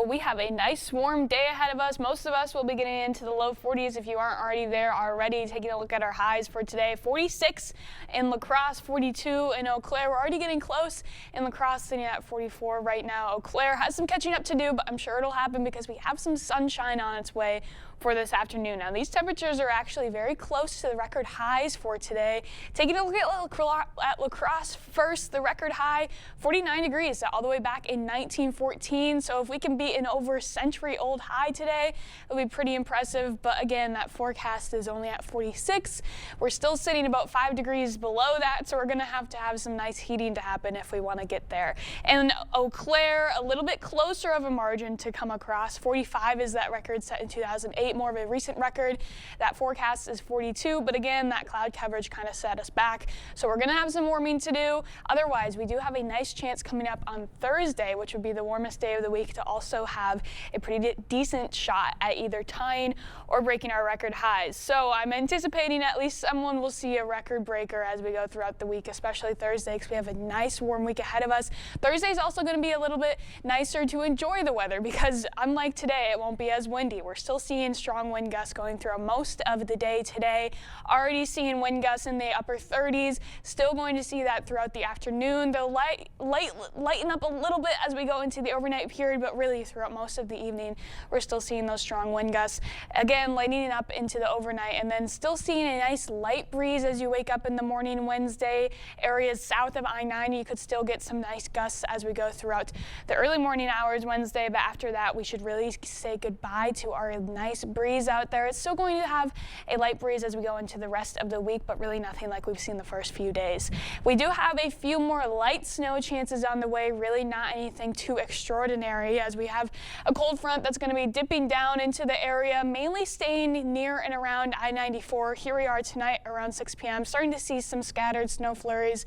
we have a nice warm day ahead of us. Most of us will be getting into the low 40s if you aren't already there already. Taking a look at our highs for today, 46 in La Crosse, 42 in Eau Claire. We're already getting close in La Crosse, sitting at 44 right now. Eau Claire has some catching up to do, but I'm sure it'll happen because we have some sunshine on its way for this afternoon. Now, these temperatures are actually very close to the record highs for today. Taking a look at La Crosse first, the record high, 49 degrees, all the way back in 1914. So if we can beat an over century-old high today, it'll be pretty impressive. But again, that forecast is only at 46. We're still sitting about 5 degrees below that, so we're going to have some nice heating to happen if we want to get there. And Eau Claire, a little bit closer of a margin to come across. 45 is that record set in 2008. More of a recent record. That forecast is 42, but again, that cloud coverage kind of set us back. So we're going to have some warming to do. Otherwise, we do have a nice chance coming up on Thursday, which would be the warmest day of the week, to also have a pretty decent shot at either tying or breaking our record highs. So I'm anticipating at least someone will see a record breaker as we go throughout the week, especially Thursday, because we have a nice warm week ahead of us. Thursday is also going to be a little bit nicer to enjoy the weather because unlike today, it won't be as windy. We're still seeing strong wind gusts going through most of the day today. Already seeing wind gusts in the upper 30s. Still going to see that throughout the afternoon. They'll lighten up a little bit as we go into the overnight period, but really throughout most of the evening, we're still seeing those strong wind gusts. Again, lightening up into the overnight, and then still seeing a nice light breeze as you wake up in the morning Wednesday. Areas south of I-90, you could still get some nice gusts as we go throughout the early morning hours Wednesday, but after that, we should really say goodbye to our nice breeze out there. It's still going to have a light breeze as we go into the rest of the week, but really nothing like we've seen the first few days. We do have a few more light snow chances on the way, really not anything too extraordinary, as we have a cold front that's going to be dipping down into the area, mainly staying near and around I-94. Here we are tonight around 6 p.m. starting to see some scattered snow flurries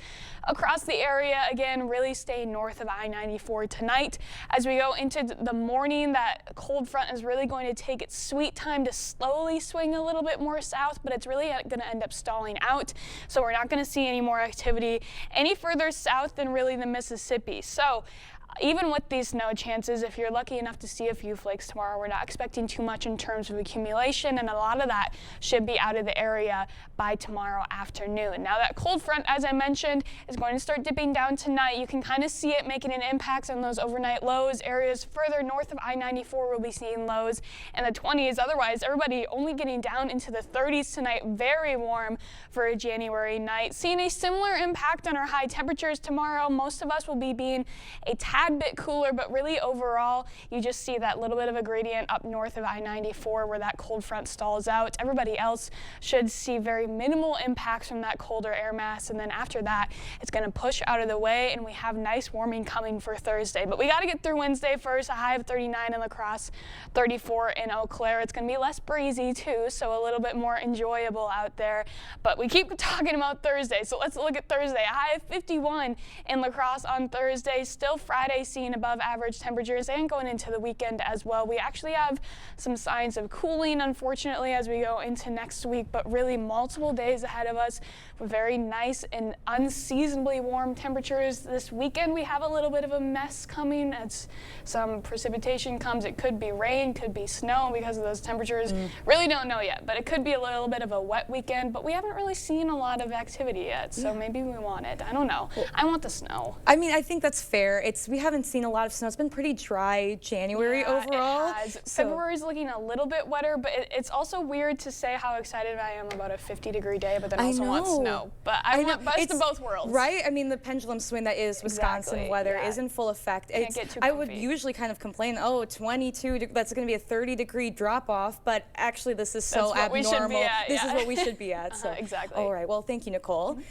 across the area. Again, really staying north of I-94 tonight. As we go into the morning, that cold front is really going to take its sweet time to slowly swing a little bit more south, but it's really going to end up stalling out. So we're not going to see any more activity any further south than really the Mississippi. So even with these snow chances, if you're lucky enough to see a few flakes tomorrow, we're not expecting too much in terms of accumulation, and a lot of that should be out of the area by tomorrow afternoon. Now, that cold front, as I mentioned, is going to start dipping down tonight. You can kind of see it making an impact on those overnight lows. Areas further north of I-94 will be seeing lows in the 20s. Otherwise, everybody only getting down into the 30s tonight. Very warm for a January night. Seeing a similar impact on our high temperatures tomorrow. Most of us will be being a tad bit cooler, but really overall, you just see that little bit of a gradient up north of I-94 where that cold front stalls out. Everybody else should see very minimal impacts from that colder air mass, and then after that, it's going to push out of the way, and we have nice warming coming for Thursday. But we got to get through Wednesday first. A high of 39 in La Crosse, 34 in Eau Claire. It's going to be less breezy too, so a little bit more enjoyable out there. But we keep talking about Thursday, so let's look at Thursday. A high of 51 in La Crosse on Thursday. Still Friday seeing above average temperatures, and going into the weekend as well. We actually have some signs of cooling, unfortunately, as we go into next week, but really multiple days ahead of us with very nice and unseasonably warm temperatures. This weekend we have a little bit of a mess coming as some precipitation comes. It could be rain, could be snow because of those temperatures. Really don't know yet, but it could be a little bit of a wet weekend, but we haven't really seen a lot of activity yet, so maybe we want it. I don't know. I want the snow. I mean, I think that's fair. We haven't seen a lot of snow. It's been pretty dry January overall. It has. February's looking a little bit wetter, but it's also weird to say how excited I am about a 50-degree day, but then also want snow. But I want best of both worlds. Right? I mean, the pendulum swing that is Wisconsin weather is in full effect. Can't get too I would usually kind of complain, oh, 22, that's going to be a 30-degree drop-off, but actually this is so abnormal. This is what we should be at. So. Exactly. All right. Well, thank you, Nicole.